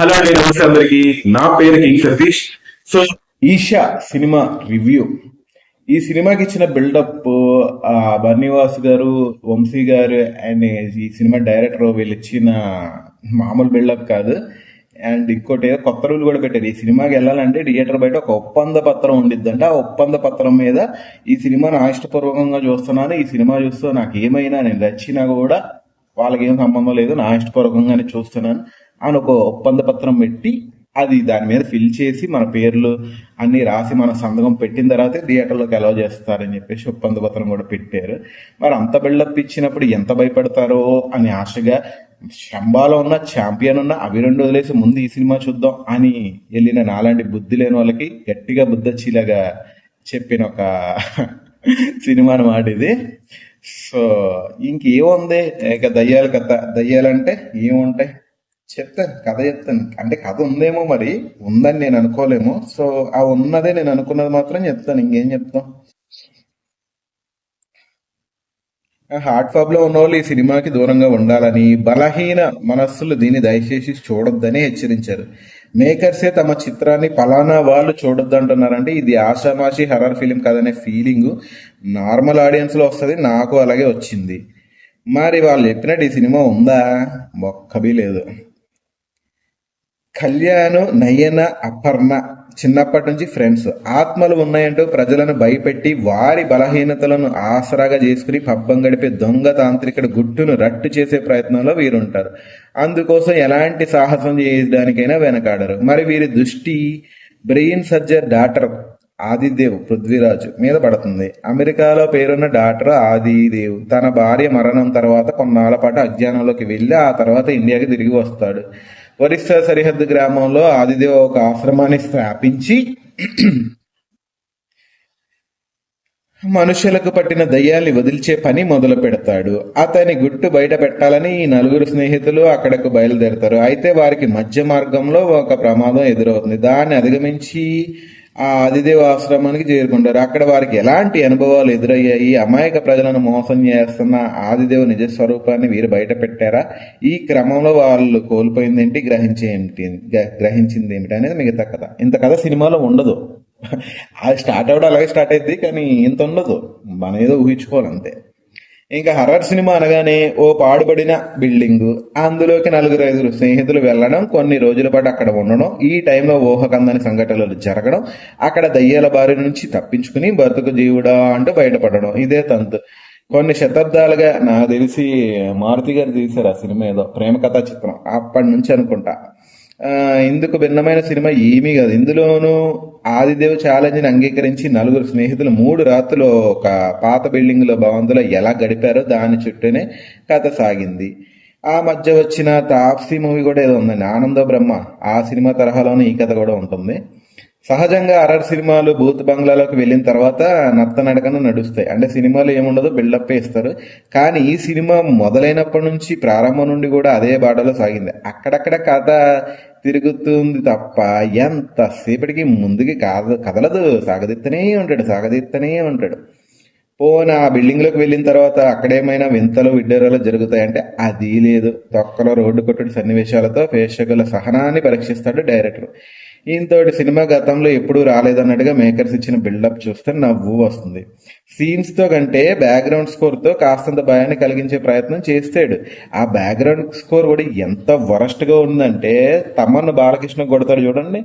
Hello అండి, నమస్తే అందరికి. నా పేరు king Satish. So Eesha cinema review. ఈ సినిమాకి ఇచ్చిన బిల్డప్ బన్నీవాస్ గారు, వంశీ గారు అండ్ ఈ సినిమా డైరెక్టర్ వీళ్ళు ఇచ్చిన మామూలు బిల్డప్ కాదు. అండ్ ఇంకోటి ఏదో కొత్త రూల్ కూడా పెట్టారు. ఈ సినిమాకి వెళ్ళాలంటే థియేటర్ బయట ఒక ఒప్పంద పత్రం ఉండిద్దంట. ఆ ఒప్పంద పత్రం మీద ఈ సినిమాను ఇష్టపూర్వకంగా చూస్తున్నాను, ఈ సినిమా చూస్తూ నాకు ఏమైనా నేను నచ్చినా కూడా వాళ్ళకి ఏం సంబంధం లేదు, నా ఇష్టపూర్వకంగానే చూస్తున్నాను అని ఒక ఒప్పంద పత్రం పెట్టి అది దాని మీద ఫిల్ చేసి మన పేర్లు అన్ని రాసి మన సంతకం పెట్టిన తర్వాతే థియేటర్లోకి అలౌ చేస్తారని చెప్పేసి ఒప్పంద పత్రం కూడా పెట్టారు. మరి అంత బిల్డప్ ఇచ్చినప్పుడు ఎంత భయపడతారో అని ఆశగా, శంబాలో ఉన్న ఛాంపియన్ ఉన్న అవి రెండు వదిలేసి ముందు ఈ సినిమా చూద్దాం అని వెళ్ళిన నాలాంటి బుద్ధి లేని వాళ్ళకి గట్టిగా బుద్ధొచ్చేలాగా చెప్పిన ఒక సినిమా అన్నమాట ఇది. సో ఇంకేముంది, ఇక దయ్యాల కథ. దయ్యాలంటే ఏముంటాయి చెప్తాను, కథ చెప్తాను. అంటే కథ ఉందేమో, మరి ఉందని నేను అనుకోలేము. సో ఆ ఉన్నదే నేను అనుకున్నది మాత్రం చెప్తాను, ఇంకేం చెప్తాం. హార్ట్ ఫాబ్ లో ఉన్న వాళ్ళు ఈ సినిమాకి దూరంగా ఉండాలని, బలహీన మనస్సులు దీన్ని దయచేసి చూడొద్దని హెచ్చరించారు. మేకర్సే తమ చిత్రాన్ని పలానా వాళ్ళు చూడొద్దు అంటున్నారంటే ఇది ఆషామాషి హర్రర్ ఫిలిం కదనే ఫీలింగ్ నార్మల్ ఆడియన్స్ లో వస్తుంది. నాకు అలాగే వచ్చింది. మరి వాళ్ళు చెప్పినట్టు ఈ సినిమా ఉందా? ఒక్కబీ లేదు. కళ్యాణ్, నయన, అపర్ణ చిన్నప్పటి నుంచి ఫ్రెండ్స్. ఆత్మలు ఉన్నాయంటూ ప్రజలను భయపెట్టి వారి బలహీనతలను ఆసరాగా చేసుకుని పబ్బం గడిపే దొంగ తాంత్రికుడి గుట్టును రట్టు చేసే ప్రయత్నంలో వీరుంటారు. అందుకోసం ఎలాంటి సాహసం చేయడానికైనా వెనకాడరు. మరి వీరి దృష్టి బ్రెయిన్ సర్జర్ డాక్టర్ ఆదిదేవ్ పృథ్వీరాజ్ మీద పడుతుంది. అమెరికాలో పేరున్న డాక్టర్ ఆదిదేవ్ తన భార్య మరణం తర్వాత కొన్నాళ్ల పాటు అజ్ఞానంలోకి వెళ్ళి ఆ తర్వాత ఇండియాకి తిరిగి వస్తాడు. ఒరిస్సా సరిహద్దు గ్రామంలో ఆదిదేవ్ ఒక ఆశ్రమాన్ని స్థాపించి మనుషులకు పట్టిన దయ్యాల్ని వదిల్చే పని మొదలు పెడతాడు. అతని గుట్టు బయట పెట్టాలని ఈ నలుగురు స్నేహితులు అక్కడకు బయలుదేరతారు. అయితే వారికి మధ్య మార్గంలో ఒక ప్రమాదం ఎదురవుతుంది. దాన్ని అధిగమించి ఆ ఆదిదేవ్ ఆశ్రమానికి చేరుకుంటారు. అక్కడ వారికి ఎలాంటి అనుభవాలు ఎదురయ్యాయి, అమాయక ప్రజలను మోసం చేస్తున్న ఆదిదేవ్ నిజ స్వరూపాన్ని వీరు బయట పెట్టారా, ఈ క్రమంలో వాళ్ళు కోల్పోయిందేంటి, గ్రహించింది ఏమిటి అనేది మిగతా కథ. ఇంత కథ సినిమాలో ఉండదు. అది స్టార్ట్ అవడం అలాగే స్టార్ట్ అయింది, కానీ ఇంత ఉండదు. మనం ఏదో ఊహించుకోవాలంతే. ఇంకా హర్రర్ సినిమా అనగానే ఓ పాడుబడిన బిల్డింగ్, అందులోకి నలుగురు ఐదుగురు స్నేహితులు వెళ్ళడం, కొన్ని రోజుల పాటు అక్కడ ఉండడం, ఈ టైంలో ఊహకందని సంఘటనలు జరగడం, అక్కడ దయ్యాల బారి నుంచి తప్పించుకుని బతుకు జీవుడా అంటూ బయటపడడం. ఇదే తంతు. కొన్ని శతాబ్దాలుగా నాకు తెలిసి మారుతి గారు తీశారు ఆ సినిమా, ఏదో ప్రేమ కథా చిత్రం అప్పటి నుంచి అనుకుంటా. ఇందుకు భిన్నమైన సినిమా ఏమీ కాదు. ఇందులోనూ ఆదిదేవ్ ఛాలెంజ్ని అంగీకరించి నలుగురు స్నేహితులు 3 రాత్రులు ఒక పాత బిల్డింగ్ లో భవంతిలో ఎలా గడిపారో దాని చుట్టూనే కథ సాగింది. ఆ మధ్య వచ్చిన తాప్సీ మూవీ కూడా ఏదో ఉందండి, ఆనంద బ్రహ్మ. ఆ సినిమా తరహాలోనే ఈ కథ కూడా ఉంటుంది. సహజంగా హర్రర్ సినిమాలు బూత్ బంగ్లాలోకి వెళ్ళిన తర్వాత నత్తనడకను నడుస్తాయి. అంటే సినిమాలు ఏముండదు, బిల్డప్ ఇస్తారు. కానీ ఈ సినిమా మొదలైనప్పటి నుంచి ప్రారంభం నుండి కూడా అదే బాటలో సాగింది. అక్కడక్కడ కథ తిరుగుతుంది తప్ప ఎంతసేపటికి ముందుకి కదలదు. సాగదీత్తనే ఉంటాడు. పోనీ ఆ బిల్డింగ్లోకి వెళ్ళిన తర్వాత అక్కడేమైనా వింతలు విడ్డూరాలు జరుగుతాయంటే అది లేదు. తొక్కలో రోడ్డు కొట్టుడు సన్నివేశాలతో ప్రేక్షకుల సహనాన్ని పరీక్షిస్తాడు డైరెక్టర్. ఈయనతోటి సినిమా గతంలో ఎప్పుడూ రాలేదన్నట్టుగా మేకర్స్ ఇచ్చిన బిల్డప్ చూస్తే నవ్వు వస్తుంది. సీన్స్ తో కంటే బ్యాక్గ్రౌండ్ స్కోర్ తో కాస్తంత భయాన్ని కలిగించే ప్రయత్నం చేస్తాడు. ఆ బ్యాక్గ్రౌండ్ స్కోర్ కూడా ఎంత వరస్ట్ గా ఉందంటే, తమన్ను బాలకృష్ణ కొడతాడు చూడండి,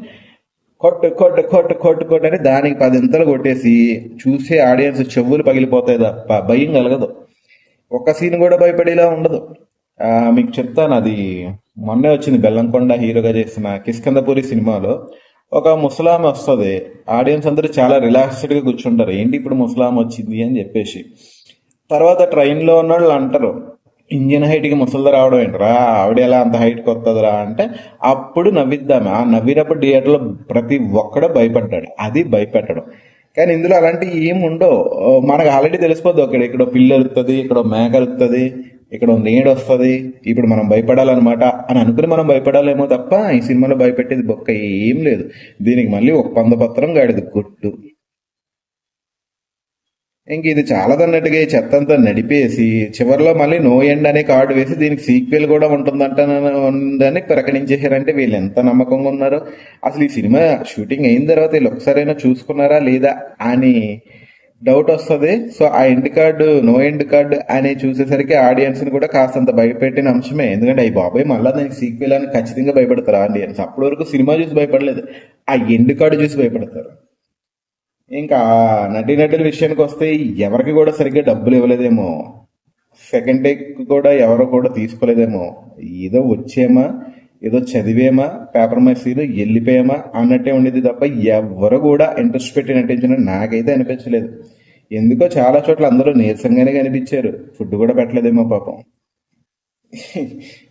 కొట్టు కొట్టు కొట్టు కొట్టు కొట్టు అని దానికి 10 ఇంతలు కొట్టేసి చూసే ఆడియన్స్ చెవులు పగిలిపోతాయి తప్ప భయం కలగదు. ఒక సీన్ కూడా భయపడేలా ఉండదు. మీకు చెప్తాను, అది మొన్నే వచ్చింది, బెల్లంకొండ హీరోగా చేసిన కిష్కింధపురి సినిమాలో ఒక ముసలామె వస్తుంది. ఆడియన్స్ అందరూ చాలా రిలాక్స్డ్ గా కూర్చుంటారు, ఏంటి ఇప్పుడు ముసలామె వచ్చింది అని చెప్పేసి. తర్వాత ట్రైన్లో ఉన్న వాళ్ళు అంటారు, ఇంజిన్ హైట్కి ముసలిది రావడం ఏంటరా, ఆవిడ ఎలా అంత హైట్కి వస్తుందిరా అంటే అప్పుడు నవ్విద్దాము. ఆ నవ్వినప్పుడు థియేటర్లో ప్రతి ఒక్కడో భయపడ్డాడు. అది భయపెట్టడం. కానీ ఇందులో అలాంటివి ఏమి ఉండవు. మనకు ఆల్రెడీ తెలిసిపోద్ది, ఇక్కడ పిల్లి అరుస్తుంది, ఇక్కడ మేక అరుస్తుంది, ఇక్కడ నీడు వస్తుంది, ఇప్పుడు మనం భయపడాలన్నమాట అని అనుకుని మనం భయపడాలేమో తప్ప ఈ సినిమాలో భయపెట్టేది బొక్క ఏం లేదు. దీనికి మళ్ళీ ఒక 100 పత్రం గాడిది గుట్టు. ఇంక ఇది చాలదన్నట్టుగా ఈ చెత్త అంతా నడిపేసి చివరిలో మళ్ళీ నో ఎండ్ అనే కార్డు వేసి దీనికి సీక్వెల్ కూడా ఉందని ప్రకటించేశారంటే వీళ్ళు ఎంత నమ్మకంగా ఉన్నారో. అసలు ఈ సినిమా షూటింగ్ అయిన తర్వాత వీళ్ళు ఒకసారైనా చూసుకున్నారా లేదా అని డౌట్ వస్తుంది. సో ఆ end card no end card అని చూసేసరికి ఆడియన్స్ ని కూడా కాస్తంత భయపెట్టిన అంశమే. ఎందుకంటే అయ్యి బాబాయ్ మళ్ళీ దానికి సీక్వెల్ అని ఖచ్చితంగా భయపడతారు ఆడియన్స్. అప్పటి వరకు సినిమా చూసి భయపడలేదు, ఆ ఎండ్ కార్డు చూసి భయపడతారు. ఇంకా నటీనటుల విషయానికి వస్తే ఎవరికి కూడా సరిగ్గా డబ్బులు ఇవ్వలేదేమో, సెకండ్ టేక్ కూడా ఎవరు కూడా తీసుకోలేదేమో. ఏదో వచ్చేమా, ఏదో చదివేమా, పేపర్ మెస్సీలు వెళ్ళిపోయామా అన్నట్టే ఉండేది తప్ప ఎవరు కూడా ఇంట్రెస్ట్ పెట్టి నటించిన నాకైతే అనిపించలేదు. ఎందుకో చాలా చోట్ల అందరూ నీరసంగానే కనిపించారు, ఫుడ్ కూడా పెట్టలేదేమో పాపం.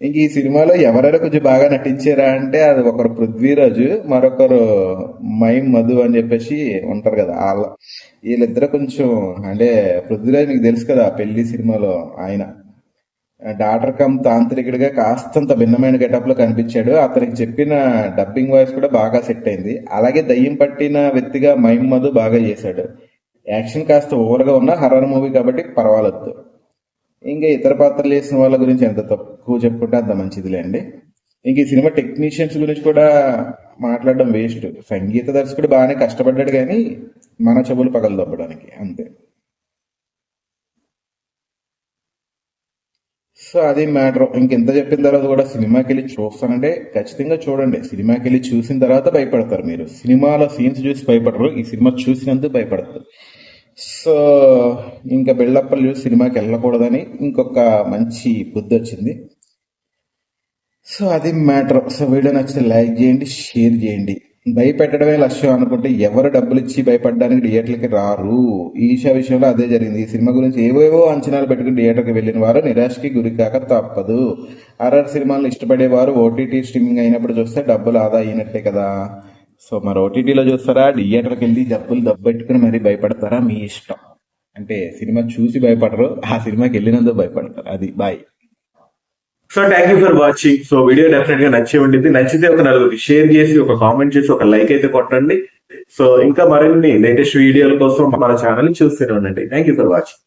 ఇంక ఈ సినిమాలో ఎవరైనా కొంచెం బాగా నటించారా అంటే అది ఒకరు పృథ్వీరాజు, మరొకరు మైమ్ మధు అని చెప్పేసి ఉంటారు కదా. వీళ్ళిద్దరు కొంచెం అంటే పృథ్వీరాజ్ మీకు తెలుసు కదా పెళ్లి సినిమాలో ఆయన డాక్టర్ కమ్ తాంత్రికుడిగా కాస్తంత భిన్నమైన గెటప్ లో కనిపించాడు. అతనికి చెప్పిన డబ్బింగ్ వాయిస్ కూడా బాగా సెట్ అయింది. అలాగే దయ్యం పట్టిన వ్యక్తిగా మైమ్ మధు బాగా చేశాడు. యాక్షన్ కాస్త ఓవర్గా ఉన్న హర్రర్ మూవీ కాబట్టి పర్వాలేదు. ఇంకా ఇతర పాత్రలు చేసిన వాళ్ళ గురించి ఎంత తక్కువ చెప్పుకుంటే అంత మంచిదిలేండి. ఇంక ఈ సినిమా టెక్నీషియన్స్ గురించి కూడా మాట్లాడడం వేస్ట్. సంగీత దర్శకుడు బాగానే కష్టపడ్డాడు కానీ మన చెవులు పగలదొబ్బడానికి అంతే. సో అది మ్యాటర్. ఇంకెంత చెప్పిన తర్వాత కూడా సినిమాకి వెళ్ళి చూస్తానంటే ఖచ్చితంగా చూడండి. సినిమాకి వెళ్ళి చూసిన తర్వాత భయపడతారు మీరు. సినిమాలో సీన్స్ చూసి భయపడరు, ఈ సినిమా చూసినందుకు భయపడతారు. సో ఇంకా బిల్డప్లు చూసి సినిమాకి వెళ్ళకూడదని ఇంకొక మంచి బుద్ధి వచ్చింది. సో అది మ్యాటర్. సో వీడియో నచ్చితే లైక్ చేయండి, షేర్ చేయండి. భయపెట్టడమే లక్ష్యం అనుకుంటే ఎవరు డబ్బులు ఇచ్చి భయపడడానికి థియేటర్లకి రారు. ఈషా విషయంలో అదే జరిగింది. ఈ సినిమా గురించి ఏవేవో అంచనాలు పెట్టుకుని థియేటర్కి వెళ్ళిన వారు నిరాశకి గురికాక తప్పదు. హర్రర్ సినిమాలను ఇష్టపడేవారు ఓటీటీ స్ట్రీమింగ్ అయినప్పుడు చూస్తే డబ్బులు ఆదా అయినట్టే కదా. సో మరి ఓటీటీలో చూస్తారా, థియేటర్కి వెళ్ళి డబ్బులు పెట్టుకుని మరీ భయపడతారా, మీ ఇష్టం. అంటే సినిమా చూసి భయపడరు, ఆ సినిమాకి వెళ్ళినందుకు భయపడతారు. అది bye. So thank you for watching. So video definite గా నచ్చే ఉంటుంది. నచ్చితే ఒక నలుగురికి షేర్ చేసి, ఒక కామెంట్ చేసి, ఒక లైక్ అయితే కొట్టండి. సో ఇంకా మరిన్ని లేటెస్ట్ వీడియోల కోసం మన ఛానల్ ని చూస్తూనే ఉండండి. Thank you for watching.